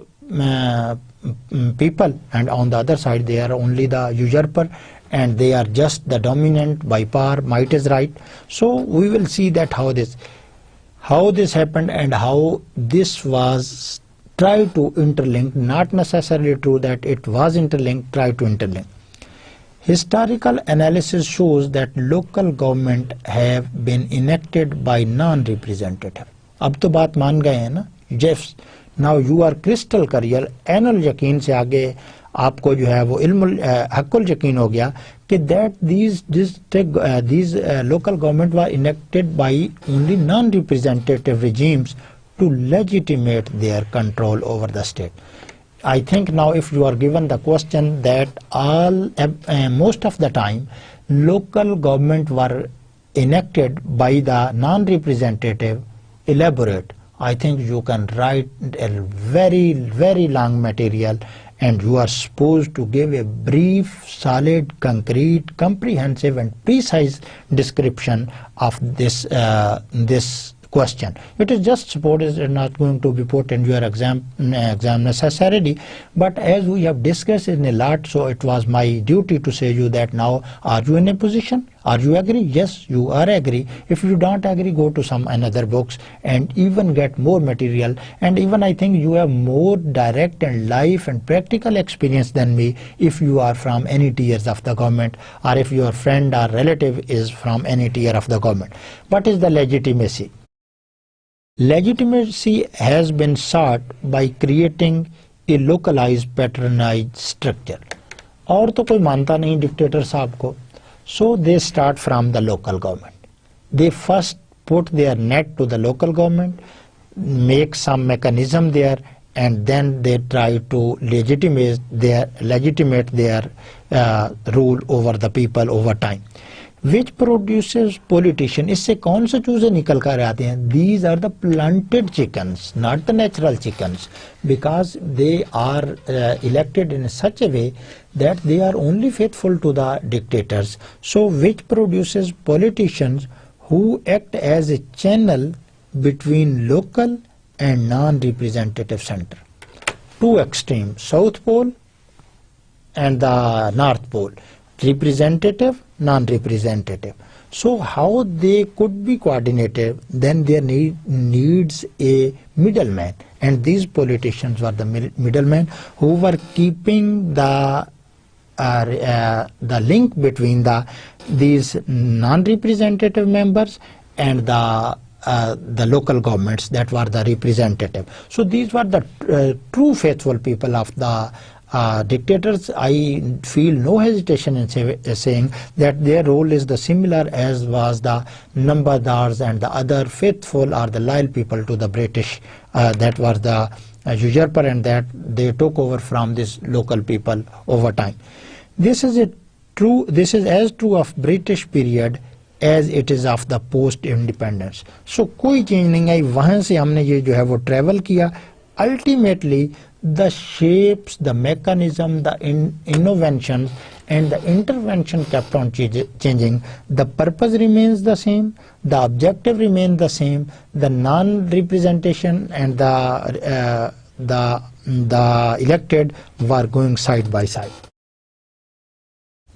people, and on the other side they are only the usurper, and they are just the dominant by power, might is right. So we will see that how this happened, and how this was tried to interlink, not necessarily true that it was interlinked, tried to interlink. Historical analysis shows that local government have been enacted by non-representative. अब तो बात मान गए हैं ना. Yes, now you are crystal clear, anal यकीन से आगे आपको जो है वो इल्मुल हक्कुल यकीन हो गया कि that these local government were enacted by only non-representative regimes to legitimate their control over the state. I think now if you are given the question that most of the time local government were enacted by the non-representative, elaborate. I think you can write a very, very long material, and you are supposed to give a brief, solid, concrete, comprehensive and precise description of this question. It is just support is not going to be put in your exam necessarily, but as we have discussed in a lot, so it was my duty to say you that now, are you in a position? Are you agree? Yes, you are agree. If you don't agree, go to some another books and even get more material. And even I think you have more direct and life and practical experience than me if you are from any tiers of the government, or if your friend or relative is from any tier of the government. What is the legitimacy? Legitimacy has been sought by creating a localized patronage structure. और तो कोई मानता नहीं dictator साहब को. So they start from the local government. They first put their net to the local government, make some mechanism there, and then they try to legitimate their rule over the people over time. Which produces politician? इससे कौन से चूजे निकल कर आते हैं? These are the planted chickens, not the natural chickens, because they are elected in such a way that they are only faithful to the dictators. So which produces politicians who act as a channel between local and non-representative center. Two extremes, South Pole and the North Pole, representative, non-representative. So how they could be coordinated? Then there needs a middleman, and these politicians were the middlemen who were keeping the link between these non-representative members and the local governments that were the representative. So these were the true faithful people of the dictators. I feel no hesitation in saying that their role is the similar as was the Nambardars and the other faithful or the loyal people to the British that were the usurper, and that they took over from these local people over time. This is as true of British period as it is of the post independence. So कोई change नहीं आई, वहाँ से हमने ये जो है वो travel किया. Ultimately the shapes, the mechanism, the innovations and the intervention kept on changing. The purpose remains the same, the objective remains the same, the non-representation and the elected were going side by side.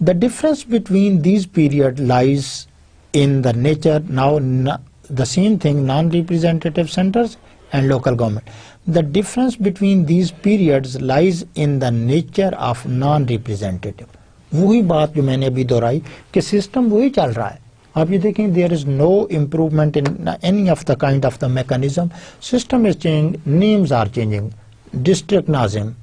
The difference between these periods lies in the nature. Now the same thing, non-representative centers and local government. The difference between these periods lies in the nature of non-representative. वही बात जो मैंने अभी दोहराई कि system वही चल रहा है. आप ये देखें, there is no improvement in any of the kind of the mechanism. System is changing, names are changing. District Nazim,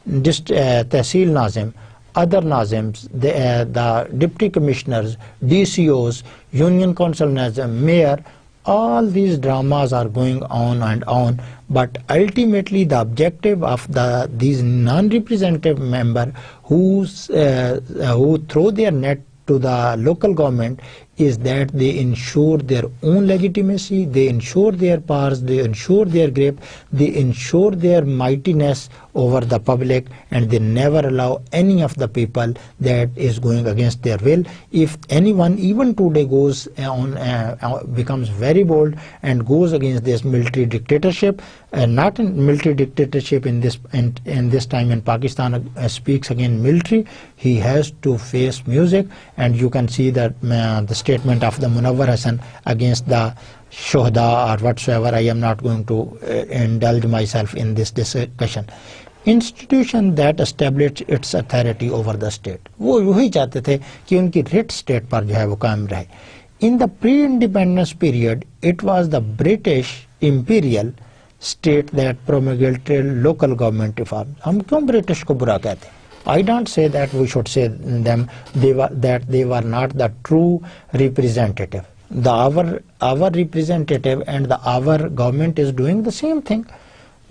Tehsil Nazim, other Nazims, the deputy commissioners, DCOs, Union Council Nazim, mayor, all these dramas are going on and on, but ultimately the objective of these non-representative members who throw their net to the local government is that they ensure their own legitimacy, they ensure their powers, they ensure their grip, they ensure their mightiness over the public, and they never allow any of the people that is going against their will. If anyone even today goes becomes very bold and goes against this military dictatorship, not in military dictatorship in this time in Pakistan, speaks against military, he has to face music. And you can see that the statement of the Munawwar Hasan against the Shohda or whatsoever. I am not going to indulge myself in this discussion. Institution that established its authority over the state, वो वही चाहते थे कि उनकी writ state पर जो है वो कायम रहे. In the pre-independence period, it was the British imperial state that promulgated local government reform. हम क्यों ब्रिटिश को बुरा कहते हैं? I don't say that we should say them that they were not the true representative. Our representative and our government is doing the same thing.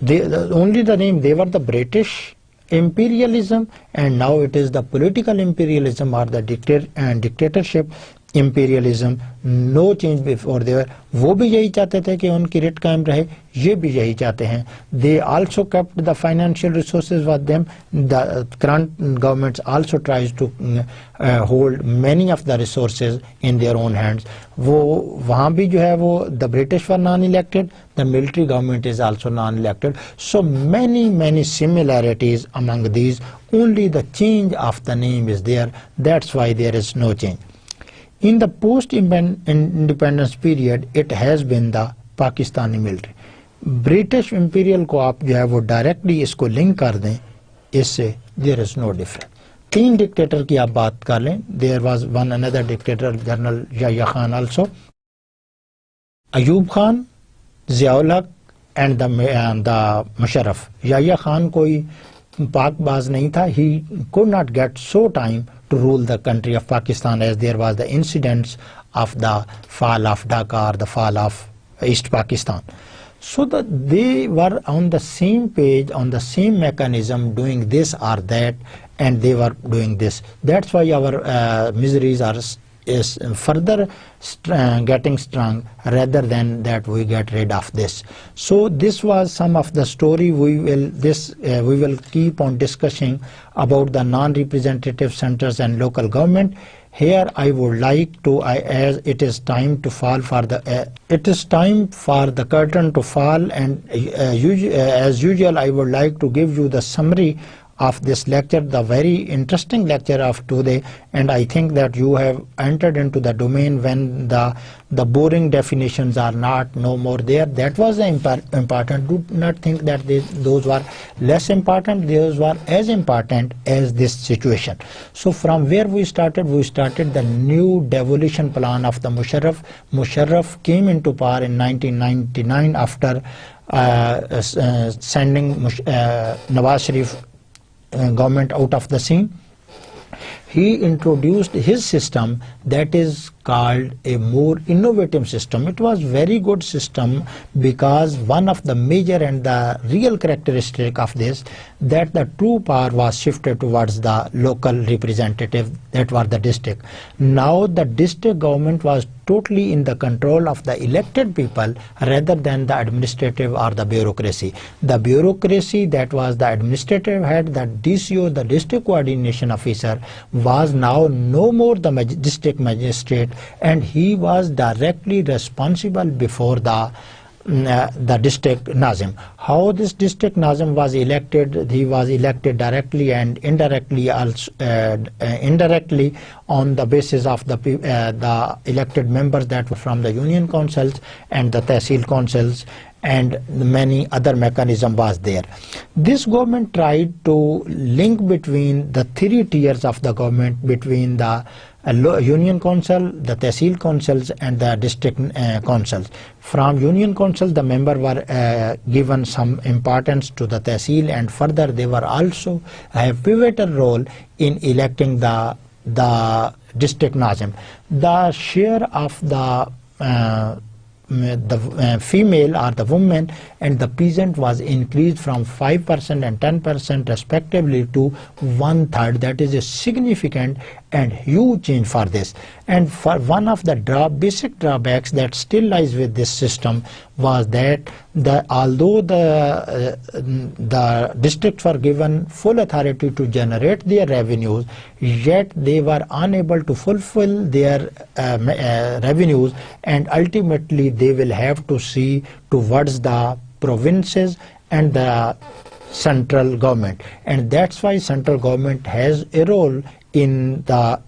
Only the name, they were the British imperialism, and now it is the political imperialism or the dictatorship imperialism. No change before there. वो भी यही चाहते थे कि उनकी writ कायम रहे, ये भी यही चाहते हैं. They also kept the financial resources with them. The current governments also tries to hold many of the resources in their own hands. वो वहाँ भी जो है वो the British were non-elected, the military government is also non-elected. So many similarities among these. Only the change of the name is there. That's why there is no change. In the post-independence period, it has been the Pakistani military. British imperial को आप जो है वो directly इसको link कर दें, इससे there is no difference. 3 dictator की आप बात कर लें. There was another dictator, General Yahya Khan also. Ayub Khan, Ziaul Haq and the Musharraf. Yahya Khan कोई पाकबाज नहीं था. He could not get so time to rule the country of Pakistan, as there was the incidents of the fall of Dhaka or the fall of East Pakistan. So that they were on the same page, on the same mechanism, doing this or that, and they were doing this. That's why our miseries is further getting strong, rather than that we get rid of this. So this was some of the story. We will keep on discussing about the non-representative centers and local government. Here I would like to, as it is time to fall for the, it is time for the curtain to fall, and as usual I would like to give you the summary of this lecture, the very interesting lecture of today, and I think that you have entered into the domain when the boring definitions are no more there. That was important. Do not think that those were less important. Those were as important as this situation. So from where we started the new devolution plan of the Musharraf. Musharraf came into power in 1999 after sending Nawaz Sharif government out of the scene. He introduced his system that is called a more innovative system. It was very good system because one of the major and the real characteristic of this, that the true power was shifted towards the local representative, that was the district. Now the district government was totally in the control of the elected people rather than the administrative or the bureaucracy. The bureaucracy, that was the administrative head, the DCO, the district coordination officer, was now no more the district magistrate, and he was directly responsible before the district Nazim. How this district Nazim was elected? He was elected directly and indirectly, also indirectly on the basis of the elected members that were from the union councils and the tehsil councils, and many other mechanism was there. This government tried to link between the three tiers of the government, between the union council, the tehsil councils and the district councils. From union council, the member were given some importance to the tehsil, and further they were also a pivotal role in electing the district Nazim. The share of the female or the woman and the peasant was increased from 5% and 10% respectively to 1/3. That is a significant and huge change for this. And for one of the basic drawbacks that still lies with this system was that although the districts were given full authority to generate their revenues, yet they were unable to fulfill their revenues, and ultimately they will have to see towards the provinces and the central government. And that's why central government has a role in the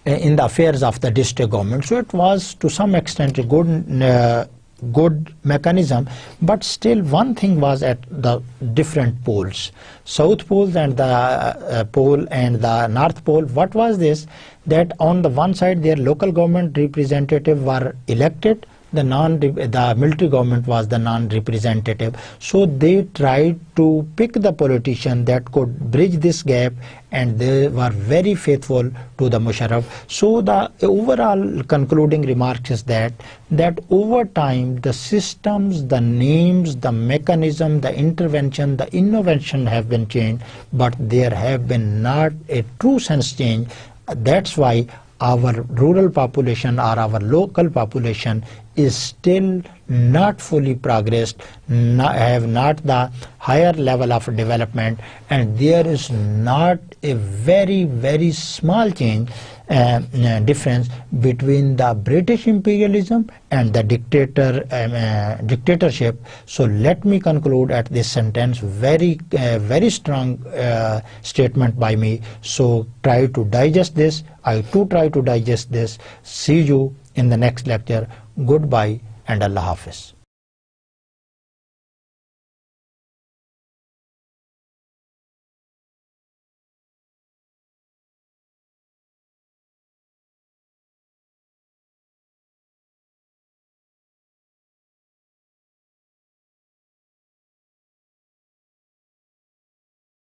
affairs of the district government. So it was to some extent a good mechanism, but still one thing was at the different poles, South Pole and the pole and the North Pole. What was this? That on the one side their local government representative were elected, the military government was the non-representative. So they tried to pick the politician that could bridge this gap, and they were very faithful to the Musharraf. So the overall concluding remark is that over time the systems, the names, the mechanism, the intervention, the innovation have been changed, but there have been not a true sense change. That's why our rural population or our local population is still not fully progressed, have not the higher level of development, and there is not a very, very small change difference between the British imperialism and the dictatorship. So let me conclude at this sentence, very strong statement by me. So try to digest this. I too try to digest this. See you in the next lecture. Goodbye and Allah Hafiz.